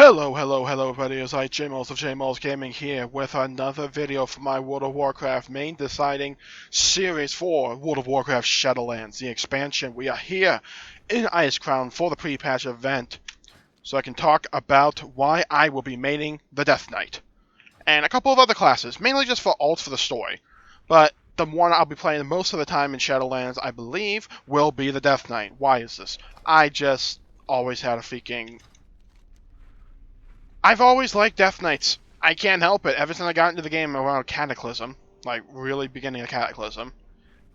Hello everybody, it's Jmulls of Jmulls Gaming here with another video for my World of Warcraft main deciding series for World of Warcraft Shadowlands, the expansion. We are here in Icecrown for the pre-patch event, so I can talk about why I will be maining the Death Knight. And a couple of other classes, mainly just for alts for the story. But the one I'll be playing most of the time in Shadowlands, I believe, will be the Death Knight. Why is this? I just always had a freaking... I've always liked Death Knights. I can't help it. Ever since I got into the game around Cataclysm, like really beginning of Cataclysm,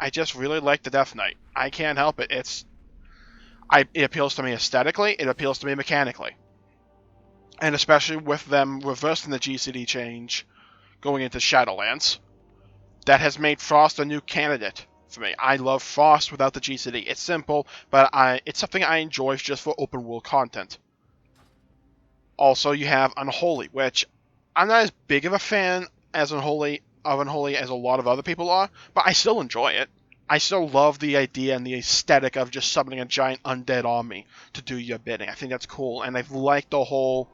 I just really like the Death Knight. I can't help it. It appeals to me aesthetically, it appeals to me mechanically. And especially with them reversing the GCD change going into Shadowlands, that has made Frost a new candidate for me. I love Frost without the GCD. It's simple, but it's something I enjoy just for open world content. Also, you have Unholy, which I'm not as big of a fan as Unholy as a lot of other people are, but I still enjoy it. I still love the idea and the aesthetic of just summoning a giant undead army to do your bidding. I think that's cool, and I've liked the whole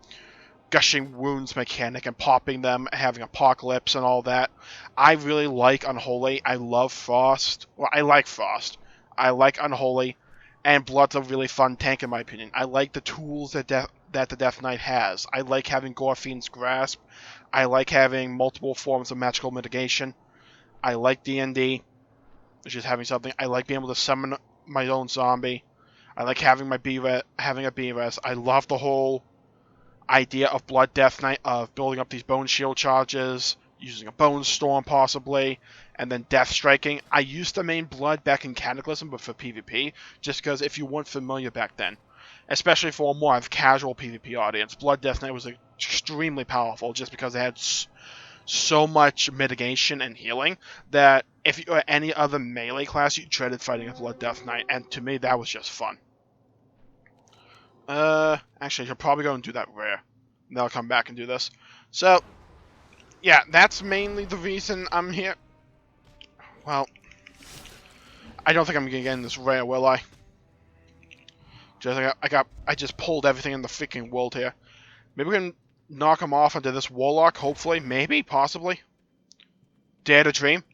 gushing wounds mechanic and popping them, having Apocalypse and all that. I really like Unholy. I love Frost. Well, I like Frost. I like Unholy, and Blood's a really fun tank in my opinion. I like the tools that the Death Knight has. I like having Gorfine's Grasp. I like having multiple forms of magical mitigation. I like D&D, which is having something. I like being able to summon my own zombie. I like having a B-Res. I love the whole idea of Blood Death Knight, of building up these Bone Shield charges, using a Bone Storm possibly, and then Death Striking. I used to main Blood back in Cataclysm, but for PvP, just because if you weren't familiar back then, especially for a more casual PvP audience, Blood Death Knight was extremely powerful just because it had so much mitigation and healing that if you were any other melee class, you dreaded fighting a Blood Death Knight, and to me, that was just fun. Actually, I should probably go and do that rare. And then I'll come back and do this. So, yeah, that's mainly the reason I'm here. Well, I don't think I'm gonna get in this rare, will I? I just pulled everything in the freaking world here. Maybe we can knock him off into this Warlock, hopefully. Maybe, possibly. Dare to dream.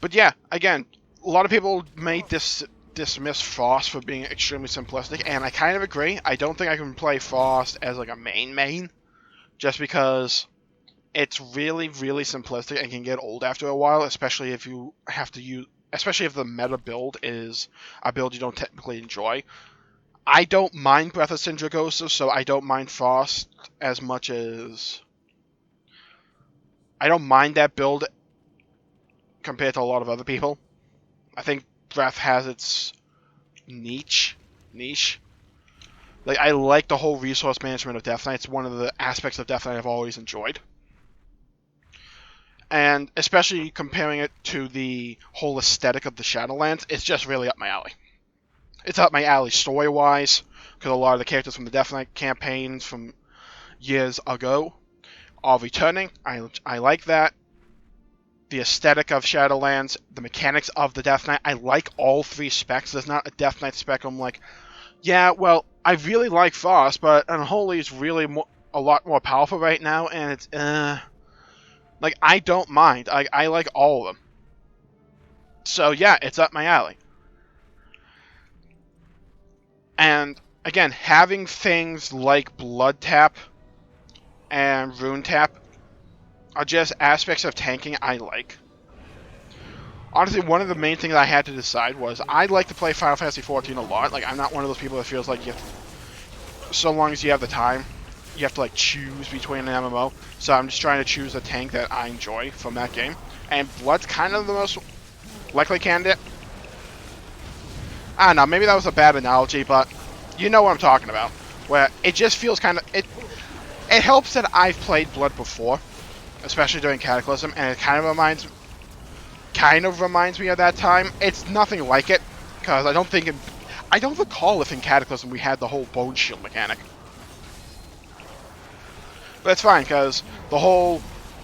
But yeah, again, a lot of people may dismiss Frost for being extremely simplistic, and I kind of agree. I don't think I can play Frost as like a main, just because it's really, really simplistic and can get old after a while, especially if you have to use... Especially if the meta build is a build you don't technically enjoy. I don't mind Breath of Sindragosa, so I don't mind Frost as much as... I don't mind that build compared to a lot of other people. I think Breath has its niche. Like, I like the whole resource management of Death Knight. It's one of the aspects of Death Knight I've always enjoyed. And especially comparing it to the whole aesthetic of the Shadowlands, it's just really up my alley. It's up my alley story-wise, because a lot of the characters from the Death Knight campaigns from years ago are returning. I like that. The aesthetic of Shadowlands, the mechanics of the Death Knight, I like all three specs. There's not a Death Knight spec I'm like, yeah, well, I really like Frost, but Unholy is really a lot more powerful right now, and it's, like, I don't mind. I like all of them. So, yeah, it's up my alley. And, again, having things like Blood Tap and Rune Tap are just aspects of tanking I like. Honestly, one of the main things I had to decide was I like to play Final Fantasy XIV a lot. Like, I'm not one of those people that feels like so long as you have the time, you have to like choose between an MMO. So I'm just trying to choose a tank that I enjoy from that game. And Blood's kind of the most likely candidate. I don't know, maybe that was a bad analogy, but you know what I'm talking about. Where it just feels kind of... It helps that I've played Blood before, especially during Cataclysm, and it kind of reminds me of that time. It's nothing like it, because I don't recall if in Cataclysm we had the whole Bone Shield mechanic. But it's fine, because the whole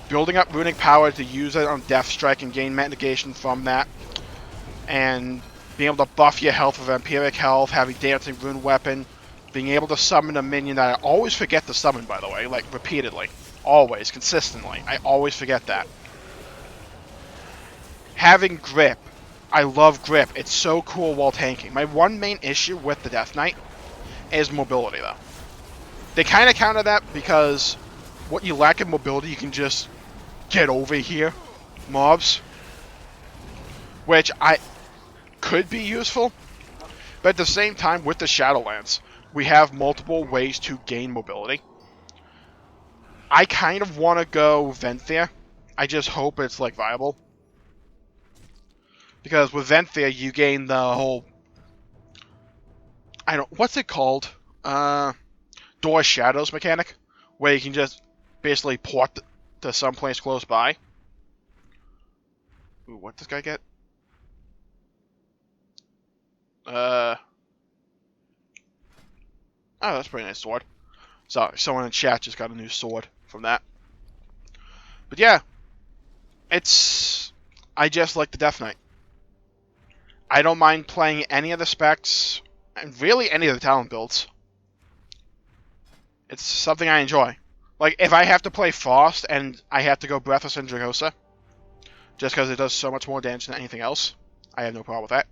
building up runic power to use it on Death Strike and gain mitigation from that, and being able to buff your health with Vampiric Health, having Dancing Rune Weapon, being able to summon a minion that I always forget to summon, by the way, like repeatedly. Always, consistently. I always forget that. Having grip. I love grip. It's so cool while tanking. My one main issue with the Death Knight is mobility, though. They kind of counter that because what you lack in mobility, you can just get over here mobs, which I could be useful, but at the same time, with the Shadowlands, we have multiple ways to gain mobility. I kind of want to go Venthyr. I just hope it's like viable. Because with Venthyr, you gain the whole... what's it called? Door Shadows mechanic, where you can just basically port to someplace close by. Ooh, what does this guy get? Oh, that's a pretty nice sword. Sorry, someone in chat just got a new sword from that. But yeah, I just like the Death Knight. I don't mind playing any of the specs, and really any of the talent builds. It's something I enjoy. Like, if I have to play Frost and I have to go Breathless and Dragosa, just because it does so much more damage than anything else, I have no problem with that.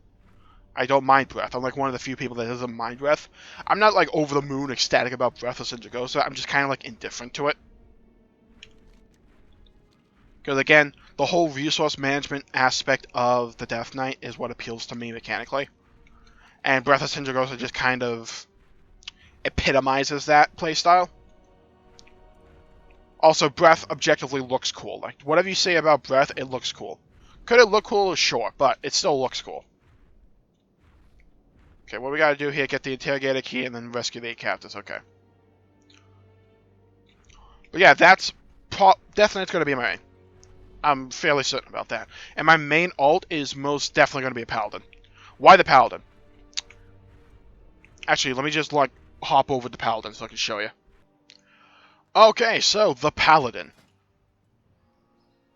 I don't mind Breath. I'm like one of the few people that doesn't mind Breath. I'm not like over the moon ecstatic about Breathless and Dragosa. I'm just kind of like indifferent to it. Because again, the whole resource management aspect of the Death Knight is what appeals to me mechanically. And Breathless and Dragosa just kind of epitomizes that playstyle. Also, Breath objectively looks cool. Like, whatever you say about Breath, it looks cool. Could it look cool? Sure, but it still looks cool. Okay, what we gotta do here, get the interrogator key and then rescue the 8 captives, okay. But yeah, that's definitely gonna be my main. I'm fairly certain about that. And my main ult is most definitely gonna be a Paladin. Why the Paladin? Actually, let me just, like, hop over the Paladin so I can show you. Okay, so, the Paladin.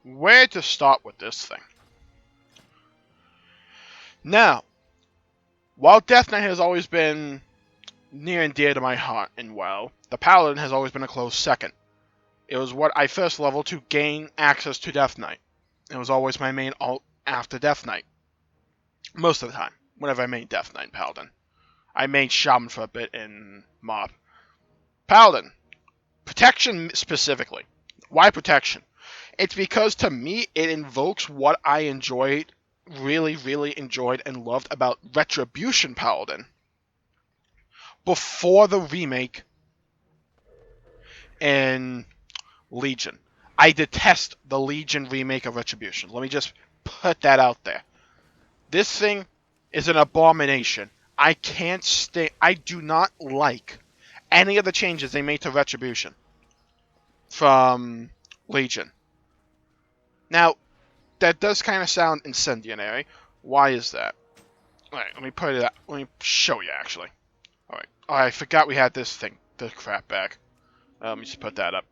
Where to start with this thing? Now, while Death Knight has always been near and dear to my heart and WoW, the Paladin has always been a close second. It was what I first leveled to gain access to Death Knight. It was always my main ult after Death Knight. Most of the time, whenever I made Death Knight and Paladin. I made Shaman for a bit in Mob. Paladin. Protection specifically. Why protection? It's because to me, it invokes what I enjoyed, really enjoyed and loved about Retribution Paladin. Before the remake in Legion. I detest the Legion remake of Retribution. Let me just put that out there. This thing is an abomination. I can't stay. I do not like any of the changes they made to Retribution from Legion. Now, that does kind of sound incendiary. Why is that? Alright, let me put it out. Let me show you, actually. Alright. Oh, I forgot we had this thing. The crap bag. Let me just put that up.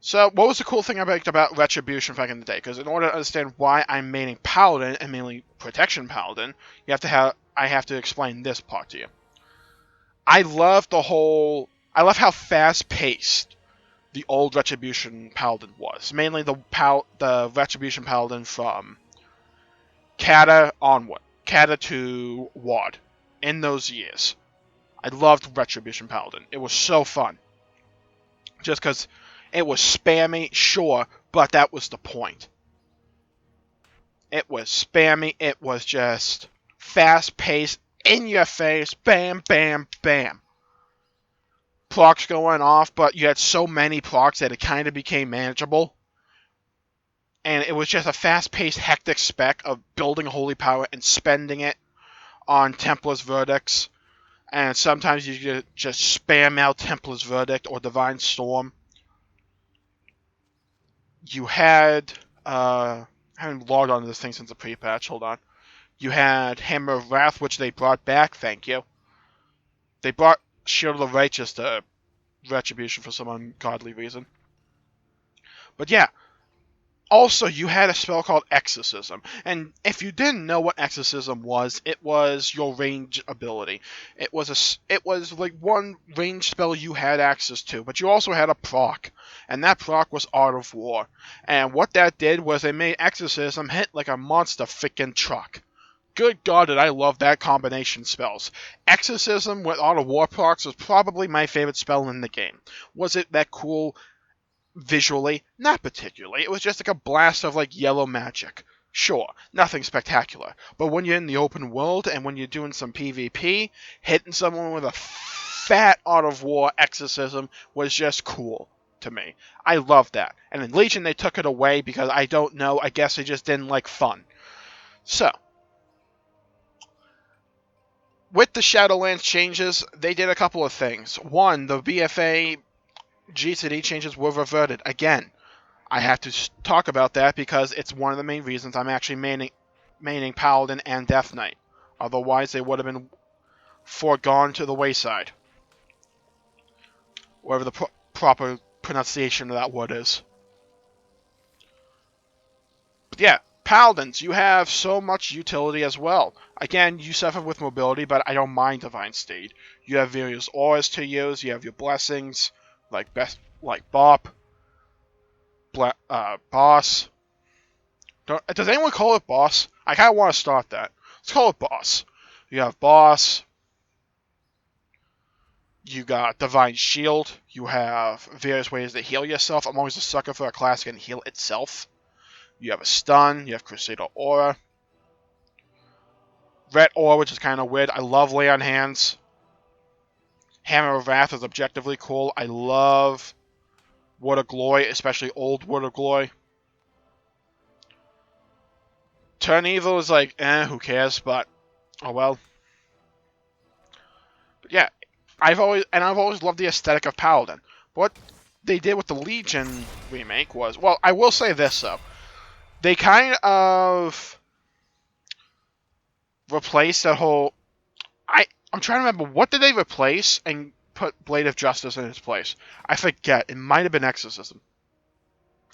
So, what was the cool thing I liked about Retribution back in the day? Because in order to understand why I'm maining Paladin and mainly Protection Paladin, I have to explain this part to you. I love how fast-paced the old Retribution Paladin was. Mainly the Retribution Paladin from Kata onward. Kata to WoD. In those years. I loved Retribution Paladin. It was so fun. Just because it was spammy, sure, but that was the point. It was spammy, it was just fast-paced, in-your-face, bam, bam, bam. Procs going off, but you had so many procs that it kind of became manageable. And it was just a fast-paced, hectic spec of building holy power and spending it on Templar's Verdicts. And sometimes you could just spam out Templar's Verdict or Divine Storm. You had, I haven't logged onto this thing since the pre-patch, hold on. You had Hammer of Wrath, which they brought back, thank you. They brought Shield of the Righteous to Retribution for some ungodly reason. But yeah, Also, you had a spell called Exorcism, and if you didn't know what Exorcism was, it was your range ability. It was like one range spell you had access to, but you also had a proc, and that proc was Art of War. And what that did was it made Exorcism hit like a monster freaking truck. Good God, did I love that combination spells. Exorcism with Art of War procs was probably my favorite spell in the game. Was it that cool? Visually, not particularly. It was just like a blast of like yellow magic. Sure, nothing spectacular. But when you're in the open world and when you're doing some PvP, hitting someone with a fat Art of War exorcism was just cool to me. I love that. And in Legion they took it away because I don't know, I guess they just didn't like fun. So, with the Shadowlands changes, they did a couple of things. One, the BFA GCD changes were reverted again. I have to talk about that because it's one of the main reasons I'm actually maining Paladin and Death Knight. Otherwise, they would have been foregone to the wayside. Whatever the proper pronunciation of that word is. But yeah, Paladins, you have so much utility as well. Again, you suffer with mobility, but I don't mind Divine Steed. You have various auras to use, you have your blessings, like Bop, Boss. Does anyone call it Boss? I kind of want to start that. Let's call it Boss. You have Boss. You got Divine Shield. You have various ways to heal yourself. I'm always a sucker for a class that can heal itself. You have a Stun. You have Crusader Aura. Ret Aura, which is kind of weird. I love Lay on Hands. Hammer of Wrath is objectively cool. I love Word of Glory, especially old Word of Glory. Turn Evil is like, who cares, but oh well. But yeah, I've always loved the aesthetic of Paladin. What they did with the Legion remake was, well, I will say this though. They kind of replaced that whole I'm trying to remember, what did they replace and put Blade of Justice in its place? I forget. It might have been Exorcism.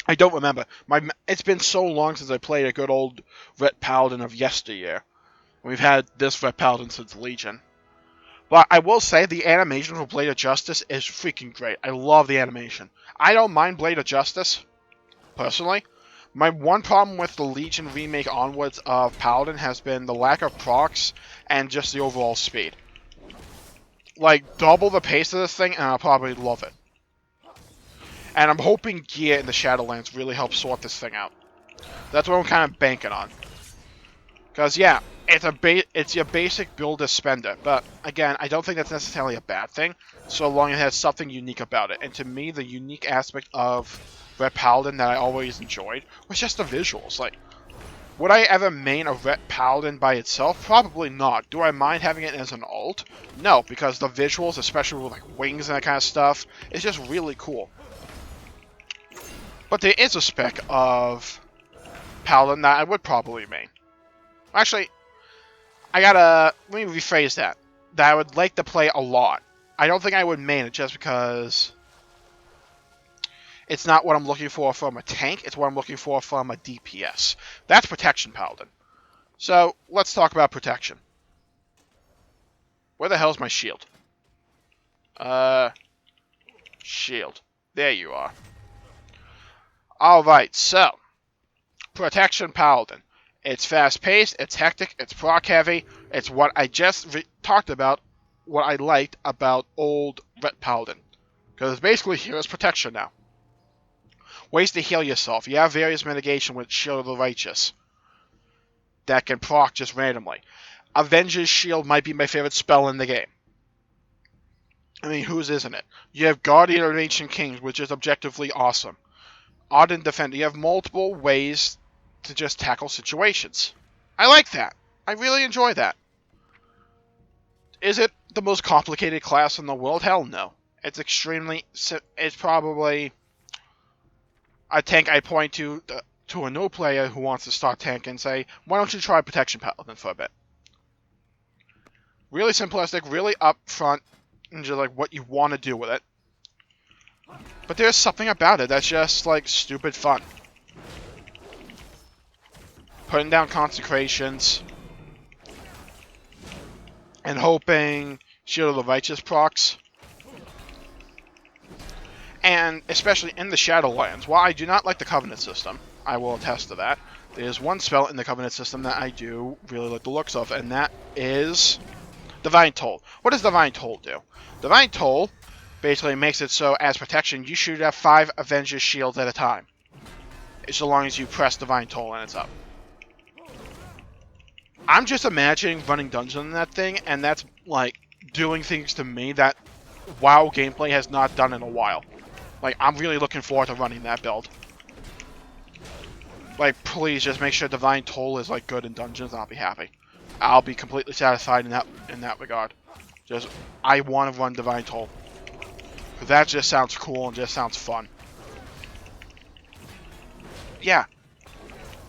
I don't remember. It's been so long since I played a good old Ret Paladin of yesteryear. We've had this Ret Paladin since Legion. But I will say the animation for Blade of Justice is freaking great. I love the animation. I don't mind Blade of Justice, personally. My one problem with the Legion remake onwards of Paladin has been the lack of procs and just the overall speed. Like, double the pace of this thing and I'll probably love it. And I'm hoping Gear in the Shadowlands really helps sort this thing out. That's what I'm kind of banking on. Because, yeah, it's your basic builder spender. But, again, I don't think that's necessarily a bad thing, so long as it has something unique about it. And to me, the unique aspect of Ret Paladin that I always enjoyed was just the visuals. Like, would I ever main a Ret Paladin by itself? Probably not. Do I mind having it as an alt? No, because the visuals, especially with like wings and that kind of stuff, is just really cool. But there is a spec of Paladin that I would probably main. Actually, let me rephrase that. That I would like to play a lot. I don't think I would main it just because it's not what I'm looking for from a tank, it's what I'm looking for from a DPS. That's Protection Paladin. So, let's talk about Protection. Where the hell's my shield? Shield. There you are. Alright, so, Protection Paladin. It's fast-paced, it's hectic, it's proc-heavy, it's what I just talked about, what I liked about old Ret Paladin. Because basically here is Protection now. Ways to heal yourself. You have various mitigation with Shield of the Righteous that can proc just randomly. Avenger's Shield might be my favorite spell in the game. I mean, whose isn't it? You have Guardian of Ancient Kings, which is objectively awesome. Ardent Defender. You have multiple ways to just tackle situations. I like that. I really enjoy that. Is it the most complicated class in the world? Hell no. It's probably a tank I point to a new player who wants to start tank and say, why don't you try Protection Paladin for a bit? Really simplistic, really upfront, and just like what you want to do with it. But there's something about it that's just like stupid fun. putting down consecrations, and hoping Shield of the Righteous procs. And especially in the Shadowlands, while I do not like the Covenant system, I will attest to that, there's one spell in the Covenant system that I do really like the looks of, and that is Divine Toll. What does Divine Toll do? Divine Toll basically makes it so, as protection, you shoot at 5 Avengers shields at a time. So long as you press Divine Toll and it's up. I'm just imagining running dungeons in that thing, and that's, like, doing things to me that WoW gameplay has not done in a while. Like, I'm really looking forward to running that build. Like, please just make sure Divine Toll is, like, good in dungeons, and I'll be happy. I'll be completely satisfied in that regard. Just, I want to run Divine Toll. Because that just sounds cool and just sounds fun. Yeah.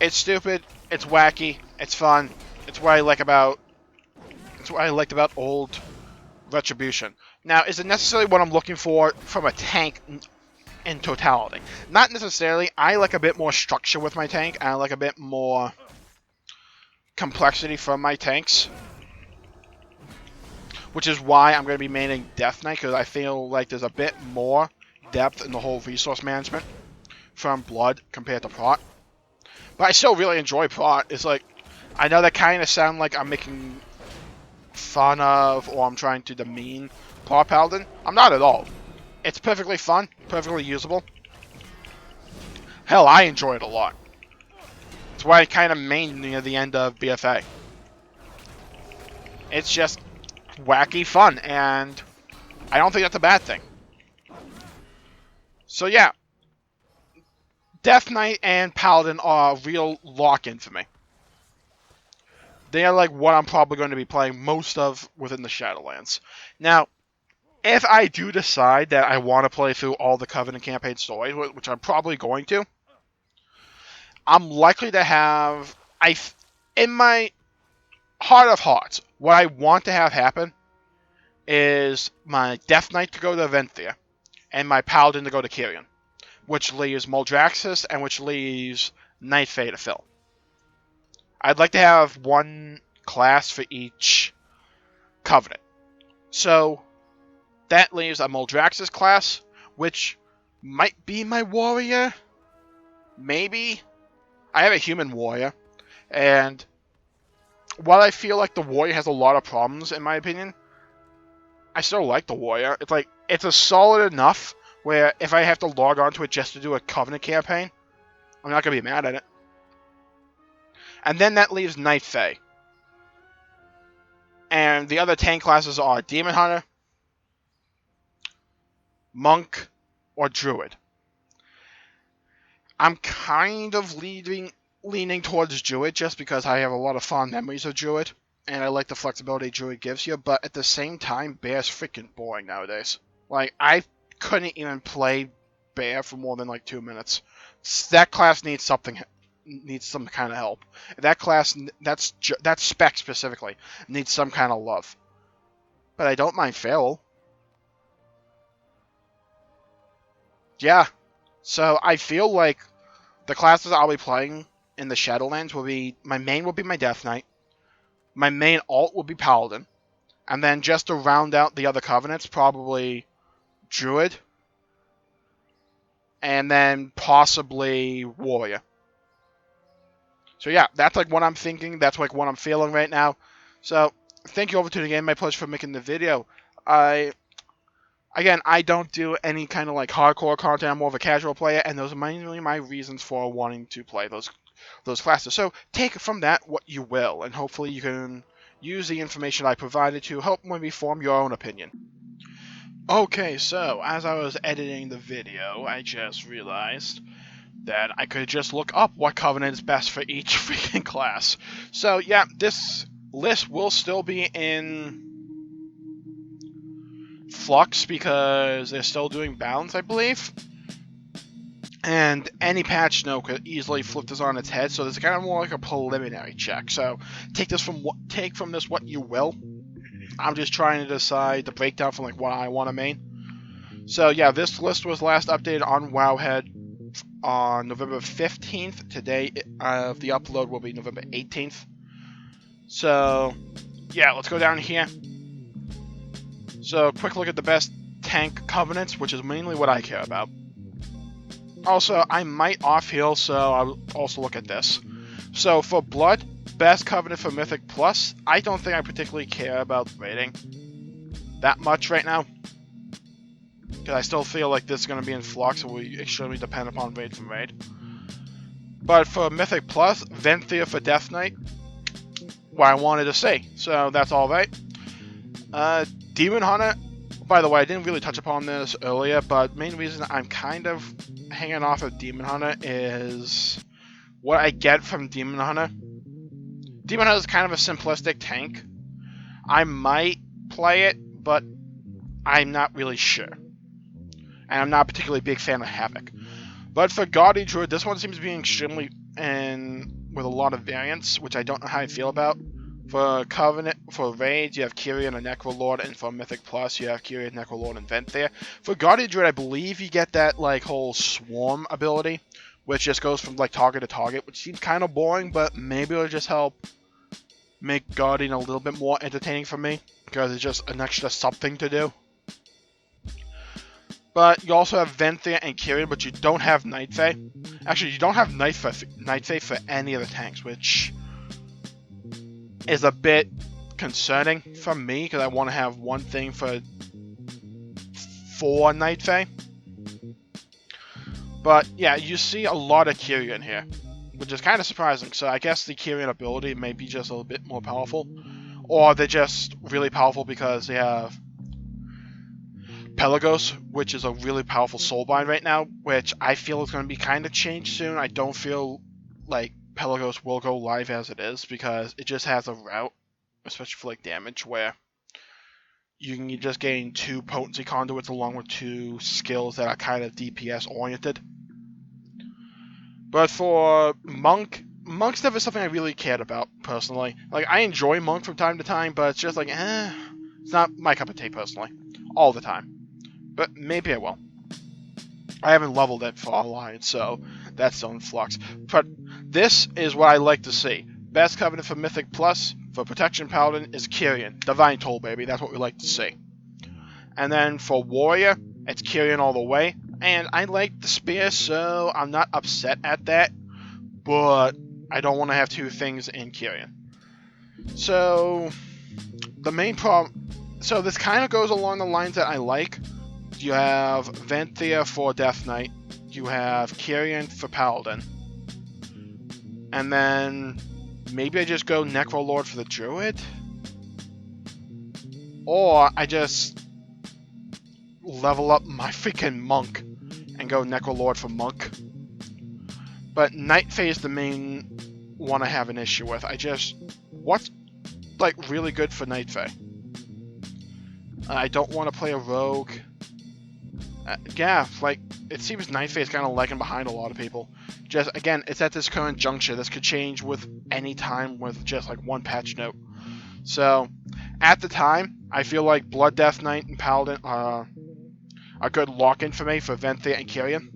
It's stupid, it's wacky, it's fun. It's what I like about old Retribution. Now, is it necessarily what I'm looking for from a tank in totality? Not necessarily. I like a bit more structure with my tank, and I like a bit more complexity from my tanks. Which is why I'm going to be maining Death Knight, because I feel like there's a bit more depth in the whole resource management from Blood compared to Prot. But I still really enjoy Prot. It's like, I know that kind of sounds like I'm making fun of, or I'm trying to demean Prot Paladin. I'm not at all. It's perfectly fun, perfectly usable. Hell, I enjoy it a lot. It's why I kind of mained near the end of BFA. It's just wacky fun, and I don't think that's a bad thing. So yeah, Death Knight and Paladin are a real lock-in for me. They are like what I'm probably going to be playing most of within the Shadowlands. Now, if I do decide that I want to play through all the Covenant campaign stories, which I'm probably going to, I'm likely to have, in my heart of hearts, what I want to have happen is my Death Knight to go to Aventhia, and my Paladin to go to Kyrian, which leaves Moldraxis and which leaves Night Fae to fill. I'd like to have one class for each Covenant. So, that leaves a Moldraxis class, which might be my warrior. Maybe. I have a human warrior, and while I feel like the warrior has a lot of problems, in my opinion, I still like the warrior. It's like, it's a solid enough where if I have to log on to it just to do a Covenant campaign, I'm not going to be mad at it. And then that leaves Night Fae. And the other tank classes are Demon Hunter, Monk, or Druid. I'm kind of leaning towards Druid just because I have a lot of fond memories of Druid, and I like the flexibility Druid gives you, but at the same time, Bear's freaking boring nowadays. Like, I couldn't even play Bear for more than like 2 minutes. That class needs some kind of help. That class, that spec specifically, needs some kind of love. But I don't mind Feral. Yeah. So I feel like the classes I'll be playing in the Shadowlands will be, my main will be my Death Knight. My main alt will be Paladin. And then just to round out the other Covenants, probably Druid. And then possibly Warrior. So yeah, that's like what I'm thinking. That's like what I'm feeling right now. So thank you all for tuning in. My pleasure for making the video. Again, I don't do any kind of like hardcore content. I'm more of a casual player, and those are mainly my reasons for wanting to play those classes. So take from that what you will, and hopefully you can use the information I provided to help maybe form your own opinion. Okay, so as I was editing the video, I just realized that I could just look up what Covenant is best for each freaking class. So yeah, this list will still be in flux because they're still doing balance, I believe. And any patch note could easily flip this on its head, so this is kind of more like a preliminary check. So take from this what you will. I'm just trying to decide the breakdown from like what I want to main. So yeah, this list was last updated on Wowhead on November 15th. Today, the upload will be November 18th. So, yeah, let's go down here. So, quick look at the best tank covenants, which is mainly what I care about. Also, I might off-heal, so I'll also look at this. So, for Blood, best covenant for Mythic Plus, I don't think I particularly care about rating that much right now. Because I still feel like this is going to be in flux, and we extremely depend upon raid from raid. But for Mythic Plus, Venthia for Death Knight, what I wanted to say. So that's alright. Demon Hunter, by the way, I didn't really touch upon this earlier, but main reason I'm kind of hanging off of Demon Hunter is what I get from Demon Hunter. Demon Hunter is kind of a simplistic tank. I might play it, but I'm not really sure. And I'm not a particularly big fan of Havoc. But for Guardian Druid, this one seems to be extremely with a lot of variants, which I don't know how I feel about. For Covenant, for Raids, you have Kyrian and Necrolord, and for Mythic Plus, you have Kyrian, Necrolord, and Venthia. For Guardian Druid, I believe you get that like whole Swarm ability, which just goes from like target to target, which seems kind of boring, but maybe it'll just help make Guardian a little bit more entertaining for me, because it's just an extra something to do. But you also have Venthia and Kyrian, but you don't have Night Fae. Actually, you don't have Night Fae for any of the tanks, which is a bit concerning for me, because I want to have one thing for Night Fae. But yeah, you see a lot of Kyrian here, which is kind of surprising. So I guess the Kyrian ability may be just a little bit more powerful, or they're just really powerful because they have Pelagos, which is a really powerful soulbind right now, which I feel is going to be kind of changed soon. I don't feel like Pelagos will go live as it is, because it just has a route, especially for like damage, where you can just gain 2 potency conduits along with 2 skills that are kind of DPS oriented. But for Monk's never something I really cared about personally. Like, I enjoy Monk from time to time, but it's just like, it's not my cup of tea personally, all the time. But maybe I will. I haven't leveled it for Alliance, so that's still in flux. But this is what I like to see. Best Covenant for Mythic Plus, for Protection Paladin, is Kyrian. Divine Toll, baby. That's what we like to see. And then for Warrior, it's Kyrian all the way. And I like the Spear, so I'm not upset at that. But I don't want to have 2 things in Kyrian. So, the main problem... So this kind of goes along the lines that I like. You have Venthia for Death Knight. You have Kyrian for Paladin. And then maybe I just go Necrolord for the Druid? Or I just level up my freaking Monk and go Necrolord for Monk. But Night Fae is the main one I have an issue with. What's like really good for Night Fae? I don't want to play a Rogue. Yeah, like, it seems Night Fae is kind of lagging behind a lot of people. Just, again, it's at this current juncture. This could change with any time with just, like, 1 patch note. So, at the time, I feel like Blood Death Knight and Paladin are a good lock-in for me for Venthia and Kyrian.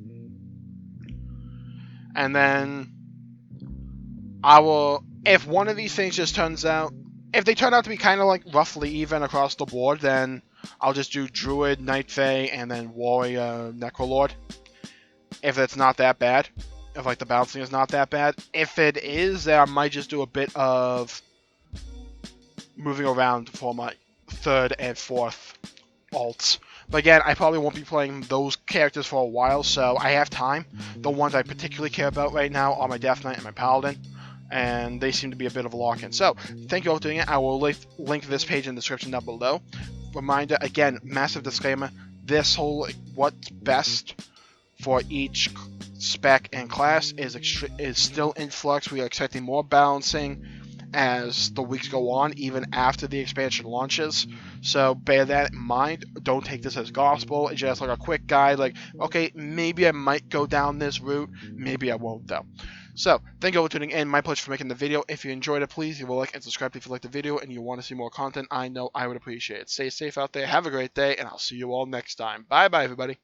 And then, I will, if one of these things just turns out, if they turn out to be kind of, like, roughly even across the board, then I'll just do Druid, Night Fae, and then Warrior, Necrolord. If it's not that bad. If, like, the bouncing is not that bad. If it is, then I might just do a bit of moving around for my 3rd and 4th alts. But again, I probably won't be playing those characters for a while, so I have time. The ones I particularly care about right now are my Death Knight and my Paladin. And they seem to be a bit of a lock-in. So, thank you all for doing it. I will link this page in the description down below. Reminder, again, massive disclaimer, this whole what's best for each spec and class is still in flux. We are expecting more balancing as the weeks go on, even after the expansion launches. So bear that in mind. Don't take this as gospel. It's just like a quick guide, like, okay, maybe I might go down this route, maybe I won't though. So, thank you all for tuning in. My pleasure for making the video. If you enjoyed it, please leave a like and subscribe if you like the video and you want to see more content. I know I would appreciate it. Stay safe out there. Have a great day, and I'll see you all next time. Bye-bye, everybody.